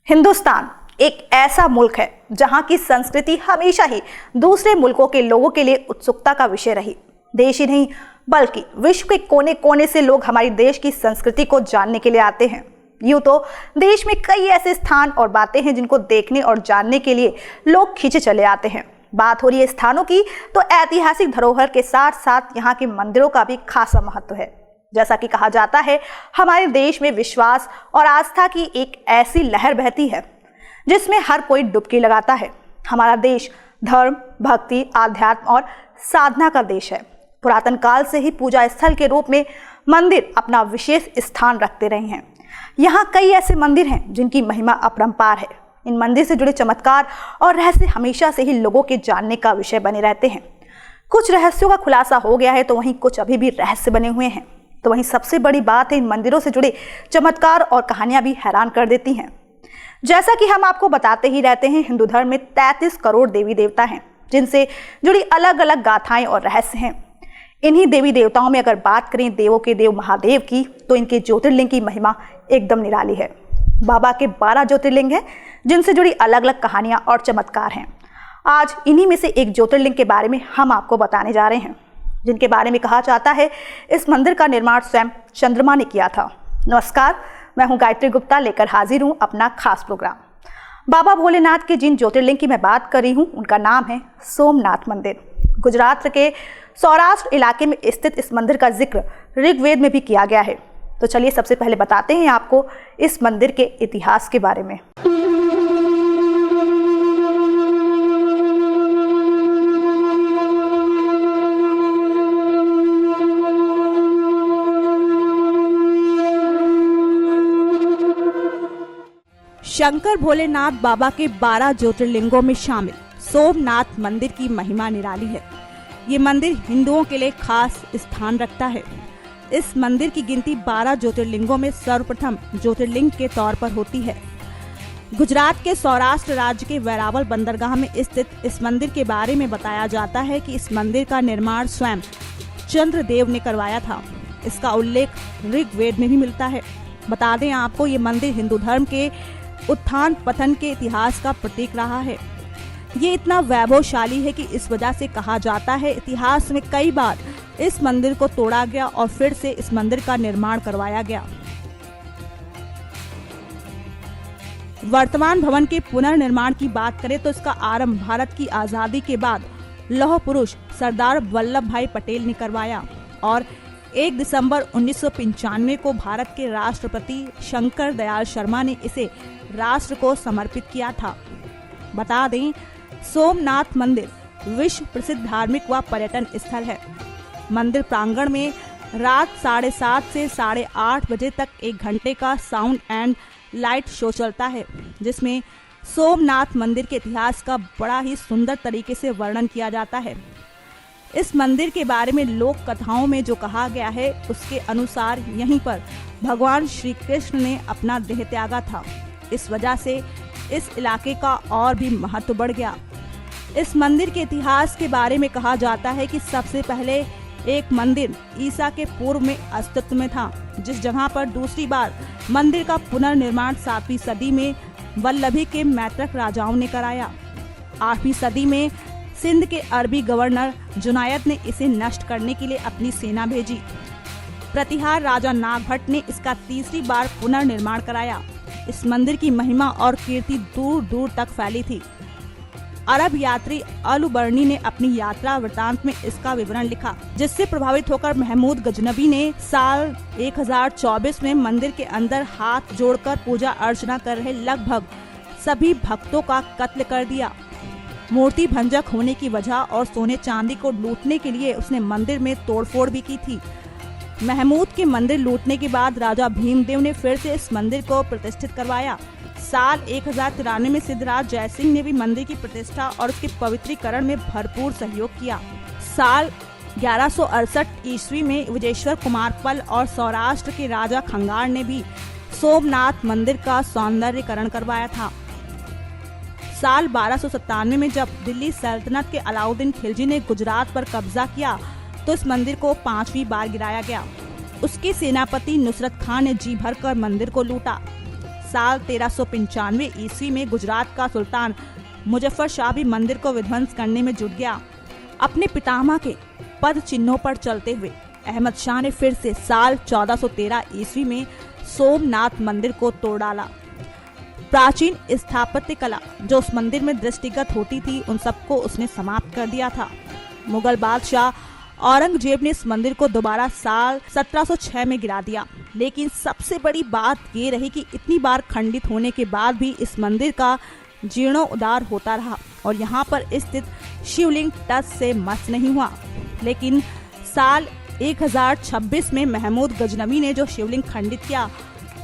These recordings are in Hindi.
हिंदुस्तान एक ऐसा मुल्क है जहां की संस्कृति हमेशा ही दूसरे मुल्कों के लोगों के लिए उत्सुकता का विषय रही। देश ही नहीं बल्कि विश्व के कोने कोने से लोग हमारे देश की संस्कृति को जानने के लिए आते हैं। यूं तो देश में कई ऐसे स्थान और बातें हैं जिनको देखने और जानने के लिए लोग खींचे चले आते हैं। बात हो रही है स्थानों की, तो ऐतिहासिक धरोहर के साथ साथ यहाँ के मंदिरों का भी खासा महत्व है। जैसा कि कहा जाता है, हमारे देश में विश्वास और आस्था की एक ऐसी लहर बहती है जिसमें हर कोई डुबकी लगाता है। हमारा देश धर्म, भक्ति, आध्यात्म और साधना का देश है। पुरातन काल से ही पूजा स्थल के रूप में मंदिर अपना विशेष स्थान रखते रहे हैं। यहाँ कई ऐसे मंदिर हैं जिनकी महिमा अपरंपार है। इन मंदिर से जुड़े चमत्कार और रहस्य हमेशा से ही लोगों के जानने का विषय बने रहते हैं। कुछ रहस्यों का खुलासा हो गया है तो वहीं कुछ अभी भी रहस्य बने हुए हैं। तो वहीं सबसे बड़ी बात है, इन मंदिरों से जुड़े चमत्कार और कहानियां भी हैरान कर देती हैं। जैसा कि हम आपको बताते ही रहते हैं, हिंदू धर्म में 33 करोड़ देवी देवता हैं जिनसे जुड़ी अलग अलग गाथाएं और रहस्य हैं। इन्हीं देवी देवताओं में अगर बात करें देवों के देव महादेव की, तो इनके ज्योतिर्लिंग की महिमा एकदम निराली है। बाबा के 12 ज्योतिर्लिंग हैं जिनसे जुड़ी अलग अलग कहानियां और चमत्कार हैं। आज इन्हीं में से एक ज्योतिर्लिंग के बारे में हम आपको बताने जा रहे हैं, जिनके बारे में कहा जाता है इस मंदिर का निर्माण स्वयं चंद्रमा ने किया था। नमस्कार, मैं हूं गायत्री गुप्ता, लेकर हाजिर हूं अपना खास प्रोग्राम। बाबा भोलेनाथ के जिन ज्योतिर्लिंग की मैं बात कर रही हूं, उनका नाम है सोमनाथ मंदिर। गुजरात के सौराष्ट्र इलाके में स्थित इस मंदिर का जिक्र ऋग्वेद में भी किया गया है। तो चलिए सबसे पहले बताते हैं आपको इस मंदिर के इतिहास के बारे में। शंकर भोलेनाथ बाबा के 12 ज्योतिर्लिंगों में शामिल सोमनाथ मंदिर की महिमा निराली है। ये मंदिर हिंदुओं के लिए खास स्थान रखता है। इस मंदिर की गिनती 12 ज्योतिर्लिंगों में सर्वप्रथम ज्योतिर्लिंग के तौर पर होती है। गुजरात के सौराष्ट्र राज्य के वेरावल बंदरगाह में स्थित इस मंदिर के बारे में बताया जाता है कि इस मंदिर का निर्माण स्वयं चंद्रदेव ने करवाया था। इसका उल्लेख ऋग्वेद में भी मिलता है। बता दें आपको, ये मंदिर हिंदू धर्म के उत्थान पतन के इतिहास का प्रतीक रहा है। ये इतना वैभवशाली है कि इस वजह से कहा जाता है इतिहास में कई बार इस मंदिर को तोड़ा गया और फिर से इस मंदिर का निर्माण करवाया गया। वर्तमान भवन के पुनर्निर्माण की बात करें तो इसका आरंभ भारत की आजादी के बाद लौह पुरुष सरदार वल्लभ भाई पटेल ने करवाया और 1 दिसंबर 1995 को भारत के राष्ट्रपति शंकर दयाल शर्मा ने इसे राष्ट्र को समर्पित किया था। बता दें, सोमनाथ मंदिर विश्व प्रसिद्ध धार्मिक व पर्यटन स्थल है। मंदिर प्रांगण में रात 7:30 से 8:30 बजे तक 1 घंटे का साउंड एंड लाइट शो चलता है, जिसमें सोमनाथ मंदिर के इतिहास का बड़ा ही सुंदर तरीके से वर्णन किया जाता है। इस मंदिर के बारे में लोक कथाओं में जो कहा गया है, उसके अनुसार यहीं पर भगवान श्री कृष्ण ने अपना देह त्यागा था। इस वजह से इस इलाके का और भी महत्व बढ़ गया। इस मंदिर के इतिहास के बारे में कहा जाता है कि सबसे पहले एक मंदिर ईसा के पूर्व में अस्तित्व में था, जिस जगह पर दूसरी बार मंदिर का पुनर्निर्माण 7वीं सदी में वल्लभी के मैत्रक राजाओं ने कराया। 8वीं सदी में सिंध के अरबी गवर्नर जुनायद ने इसे नष्ट करने के लिए अपनी सेना भेजी। प्रतिहार राजा नागभट्ट ने इसका तीसरी बार पुनर्निर्माण कराया। इस मंदिर की महिमा और कीर्ति दूर दूर तक फैली थी। अरब यात्री अलुबर्नी ने अपनी यात्रा वृतांत में इसका विवरण लिखा, जिससे प्रभावित होकर महमूद गजनबी ने साल 1024 में मंदिर के अंदर हाथ जोड़कर पूजा अर्चना कर रहे लगभग सभी भक्तों का कत्ल कर दिया। मूर्ति भंजक होने की वजह और सोने चांदी को लूटने के लिए उसने मंदिर में तोड़फोड़ भी की थी। महमूद के मंदिर लूटने के बाद राजा भीमदेव ने फिर से इस मंदिर को प्रतिष्ठित करवाया। साल 1093 में सिद्धराज जयसिंह ने भी मंदिर की प्रतिष्ठा और उसके पवित्रीकरण में भरपूर सहयोग किया। साल 1168 ईस्वी में विजेश्वर कुमार पल और सौराष्ट्र के राजा खंगार ने भी सोमनाथ मंदिर का सौंदर्यीकरण करवाया था। साल 1297 में जब दिल्ली सल्तनत के अलाउद्दीन खिलजी ने गुजरात पर कब्जा किया तो इस मंदिर को 5वीं बार गिराया गया। उसके सेनापति नुसरत खान ने जी भरकर मंदिर को लूटा। साल 1395 ईस्वी में गुजरात का सुल्तान मुजफ्फर शाह भी मंदिर को विध्वंस करने में जुट गया। अपने पितामह के पद चिन्हों पर चलते हुए अहमद शाह ने फिर से साल 1413 ईस्वी में सोमनाथ मंदिर को तोड़ डाला। प्राचीन स्थापत्य कला जो उस मंदिर में दृष्टिगत होती थी, उन सबको उसने समाप्त कर दिया था। मुगल बादशाह औरंगजेब ने इस मंदिर को दोबारा साल 1706 में गिरा दिया। लेकिन सबसे बड़ी बात ये रही कि इतनी बार खंडित होने के बाद भी इस मंदिर का जीर्णोद्धार होता रहा और यहाँ पर स्थित शिवलिंग टस से मस नहीं हुआ। लेकिन साल 1026 में महमूद गजनवी ने जो शिवलिंग खंडित किया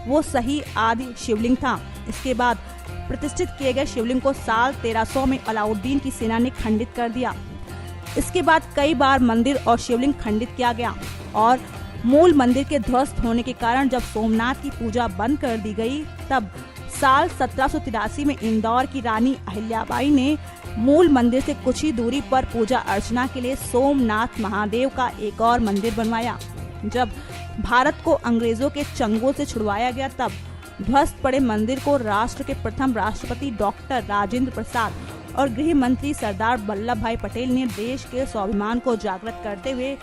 वो सही आदि शिवलिंग था। इसके बाद प्रतिष्ठित किए गए शिवलिंग को साल 1300 में अलाउद्दीन की सेना ने खंडित कर दिया। इसके बाद कई बार मंदिर और शिवलिंग खंडित किया गया और मूल मंदिर के ध्वस्त होने के कारण जब सोमनाथ की पूजा बंद कर दी गई, तब साल 1783 में इंदौर की रानी अहिल्याबाई ने मूल मंदिर से कुछ ही दूरी पर पूजा अर्चना के लिए सोमनाथ महादेव का एक और मंदिर बनवाया। जब भारत को अंग्रेजों के चंगुल से छुड़वाया गया, तब ध्वस्त पड़े मंदिर को राष्ट्र के प्रथम राष्ट्रपति डॉक्टर राजेंद्र प्रसाद और गृह मंत्री सरदार वल्लभ भाई पटेल ने देश के स्वाभिमान को जागृत करते हुए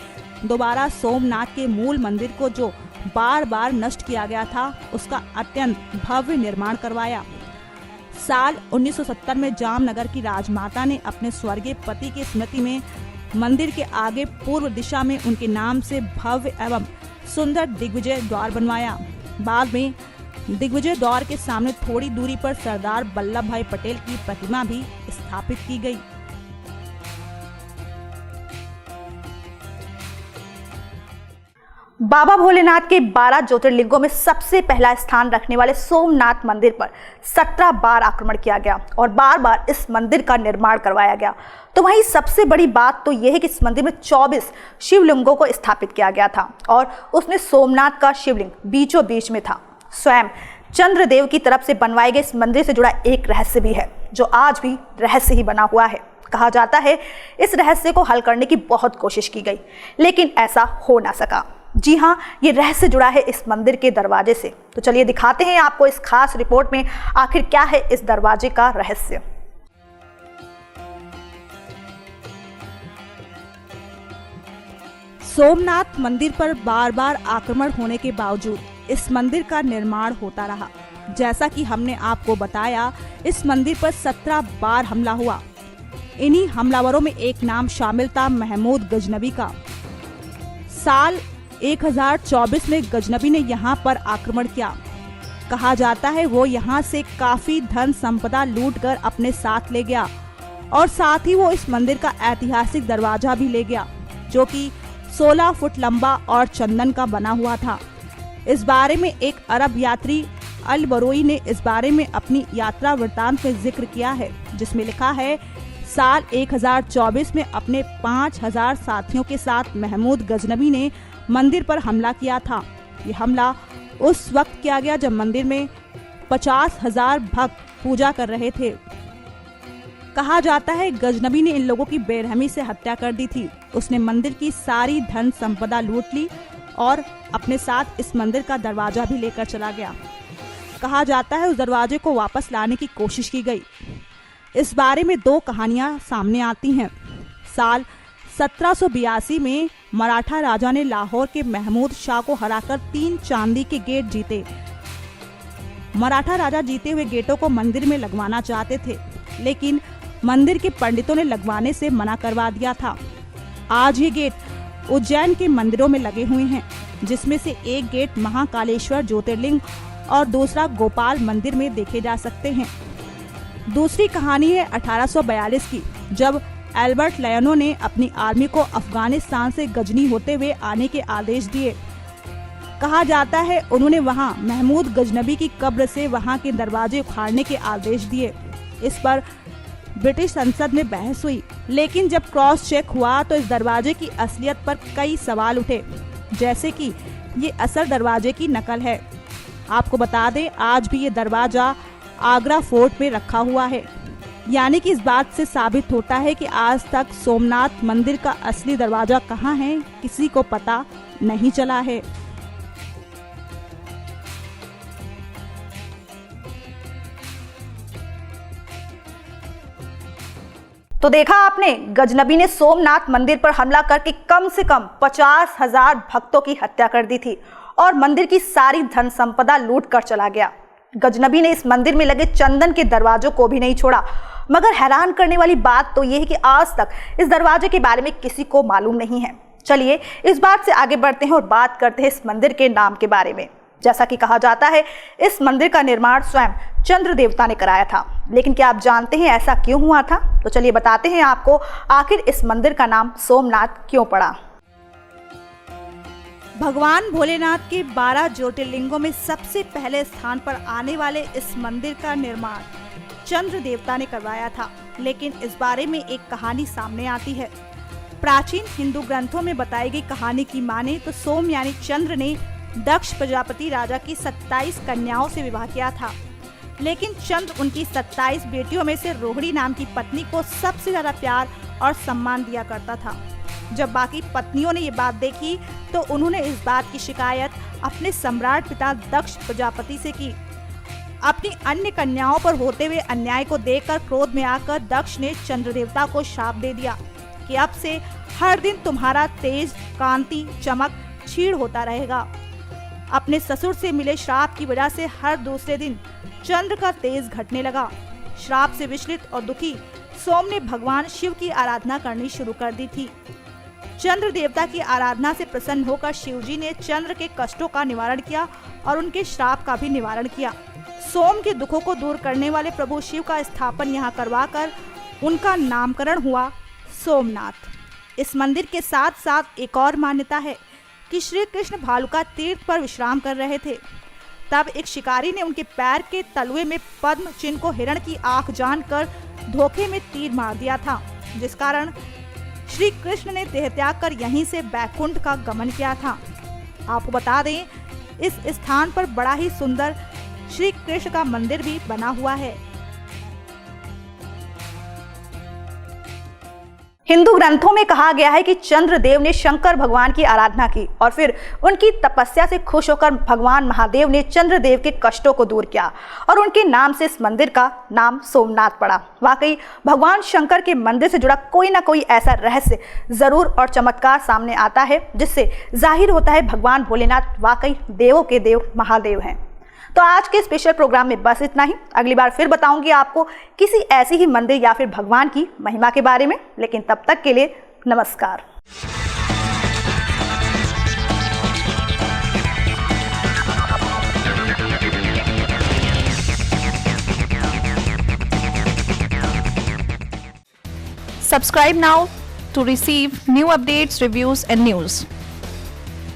दोबारा सोमनाथ के मूल मंदिर को, जो बार बार नष्ट किया गया था, उसका अत्यंत भव्य निर्माण करवाया। साल 1970 में जामनगर की राजमाता ने अपने स्वर्गीय पति की स्मृति में मंदिर के आगे पूर्व दिशा में उनके नाम से भव्य एवं सुंदर दिग्विजय द्वार बनवाया। बाद में दिग्विजय द्वार के सामने थोड़ी दूरी पर सरदार वल्लभ भाई पटेल की प्रतिमा भी स्थापित की गई। बाबा भोलेनाथ के 12 ज्योतिर्लिंगों में सबसे पहला स्थान रखने वाले सोमनाथ मंदिर पर 17 बार आक्रमण किया गया और बार बार इस मंदिर का निर्माण करवाया गया। तो वहीं सबसे बड़ी बात तो यह है कि इस मंदिर में 24 शिवलिंगों को स्थापित किया गया था और उसमें सोमनाथ का शिवलिंग बीचों बीच में था। स्वयं चंद्रदेव की तरफ से बनवाए गए इस मंदिर से जुड़ा एक रहस्य भी है, जो आज भी रहस्य ही बना हुआ है। कहा जाता है इस रहस्य को हल करने की बहुत कोशिश की गई, लेकिन ऐसा हो ना सका। जी हाँ, ये रहस्य जुड़ा है इस मंदिर के दरवाजे से। तो चलिए दिखाते हैं आपको इस खास रिपोर्ट में आखिर क्या है इस दरवाजे का रहस्य। सोमनाथ मंदिर पर बार बार आक्रमण होने के बावजूद इस मंदिर का निर्माण होता रहा। जैसा कि हमने आपको बताया, इस मंदिर पर 17 बार हमला हुआ। इन्हीं हमलावरों में एक नाम शामिल था महमूद गजनवी का। साल 1024 में गजनवी ने यहाँ पर आक्रमण किया। कहा जाता है वो यहाँ से काफी धन संपदा लूटकर अपने साथ ले गया और साथ ही वो इस मंदिर का ऐतिहासिक दरवाजा भी ले गया, जो कि 16 फुट लंबा और चंदन का बना हुआ था। इस बारे में एक अरब यात्री अल बरोई ने इस बारे में अपनी यात्रा वृत्तांत में जिक्र किया है, जिसमें लिखा है, साल 1024 में अपने 5000 साथियों के साथ महमूद गजनवी ने मंदिर पर हमला किया था। ये हमला उस वक्त किया गया जब मंदिर में 50,000 भक्त पूजा कर रहे थे। कहा जाता है गजनवी ने इन लोगों की बेरहमी से हत्या कर दी थी। उसने मंदिर की सारी धन संपदा लूट ली और अपने साथ इस मंदिर का दरवाजा भी लेकर चला गया। कहा जाता है उस दरवाजे को वापस लाने की कोशिश की गई। इस बारे में 2 कहानियां सामने आती हैं। साल 1782 में मराठा राजा ने लाहौर के महमूद शाह को हराकर 3 चांदी के गेट जीते। मराठा राजा जीते हुए गेटों को मंदिर में लगवाना चाहते थे, लेकिन मंदिर के पंडितों ने लगवाने से मना करवा दिया था। आज ये गेट उज्जैन के मंदिरों में लगे हुए हैं, जिसमें से एक गेट महाकालेश्वर ज्योतिर्लिंग और दूसरा गोपाल मंदिर में देखे जा सकते हैं। दूसरी कहानी है 1842 की, जब एल्बर्ट लयनो ने अपनी आर्मी को अफगानिस्तान से गजनी होते हुए आने के आदेश दिए। कहा जाता है उन्होंने वहां महमूद गजनवी की कब्र से वहां के दरवाजे उखाड़ने के आदेश दिए। इस पर ब्रिटिश संसद में बहस हुई, लेकिन जब क्रॉस चेक हुआ तो इस दरवाजे की असलियत पर कई सवाल उठे, जैसे कि ये असल दरवाजे की नकल है। आपको बता दें, आज भी ये दरवाजा आगरा फोर्ट में रखा हुआ है। यानी कि इस बात से साबित होता है कि आज तक सोमनाथ मंदिर का असली दरवाजा कहाँ है, किसी को पता नहीं चला है। तो देखा आपने, गजनबी ने सोमनाथ मंदिर पर हमला करके कम से कम 50,000 भक्तों की हत्या कर दी थी और मंदिर की सारी धन संपदा लूट कर चला गया। गजनबी ने इस मंदिर में लगे चंदन के दरवाजों को भी नहीं छोड़ा। मगर हैरान करने वाली बात तो यह है कि आज तक इस दरवाजे के बारे में किसी को मालूम नहीं है। चलिए इस बात से आगे बढ़ते हैं और बात करते हैं इस मंदिर के नाम के बारे में। जैसा कि कहा जाता है, इस मंदिर का निर्माण स्वयं चंद्र देवता ने कराया था। लेकिन क्या आप जानते हैं ऐसा क्यों हुआ था? तो चलिए बताते हैं आपको, आखिर इस मंदिर का नाम सोमनाथ क्यों पड़ा। भगवान भोलेनाथ के 12 ज्योतिर्लिंगों में सबसे पहले स्थान पर आने वाले इस मंदिर का निर्माण चंद्र देवता ने करवाया था। लेकिन इस बारे में एक कहानी सामने आती है। प्राचीन हिंदू ग्रंथों में बताई गई कहानी की माने तो सोम यानी चंद्र ने दक्ष प्रजापति राजा की 27 कन्याओं से विवाह किया था। लेकिन चंद्र उनकी 27 बेटियों में से रोहिणी नाम की पत्नी को सबसे ज्यादा प्यार और सम्मान दिया करता था। जब बाकी पत्नियों ने ये बात देखी तो उन्होंने इस बात की शिकायत अपने सम्राट पिता दक्ष प्रजापति से की। अपनी अन्य कन्याओं पर होते हुए अन्याय को देखकर क्रोध में आकर दक्ष ने चंद्र देवता को श्राप दे दिया कि अब से हर दिन तुम्हारा तेज, कांति, चमक क्षीण होता रहेगा। अपने ससुर से मिले श्राप की वजह से हर दूसरे दिन चंद्र का तेज घटने लगा। श्राप से विचलित और दुखी सोम ने भगवान शिव की आराधना करनी शुरू कर दी थी। चंद्र देवता की आराधना से प्रसन्न होकर शिव जी ने चंद्र के कष्टों का निवारण किया और उनके श्राप का भी निवारण किया। सोम के दुखों को दूर करने वाले प्रभु शिव का स्थापन यहाँ करवाकर उनका नामकरण हुआ सोमनाथ। इस मंदिर के साथ साथ एक और मान्यता है कि श्री कृष्ण भालुका तीर्थ पर विश्राम कर रहे थे। तब एक शिकारी ने उनके पैर के तलुए में पद्म चिन्ह को हिरण की आंख जानकर धोखे में तीर मार दिया था, जिस कारण श्री कृष्ण ने देह त्याग कर यहीं से बैकुंठ का गमन किया था। आपको बता दें, इस स्थान पर बड़ा ही सुंदर श्री कृष्ण का मंदिर भी बना हुआ है। हिंदू ग्रंथों में कहा गया है कि चंद्रदेव ने शंकर भगवान की आराधना की और फिर उनकी तपस्या से खुश होकर भगवान महादेव ने चंद्रदेव के कष्टों को दूर किया और उनके नाम से इस मंदिर का नाम सोमनाथ पड़ा। वाकई भगवान शंकर के मंदिर से जुड़ा कोई ना कोई ऐसा रहस्य जरूर और चमत्कार सामने आता है, जिससे जाहिर होता है भगवान भोलेनाथ वाकई देवों के देव महादेव हैं। तो आज के स्पेशल प्रोग्राम में बस इतना ही। अगली बार फिर बताऊंगी आपको किसी ऐसी ही मंदिर या फिर भगवान की महिमा के बारे में। लेकिन तब तक के लिए नमस्कार। Subscribe now to receive new updates, reviews and news.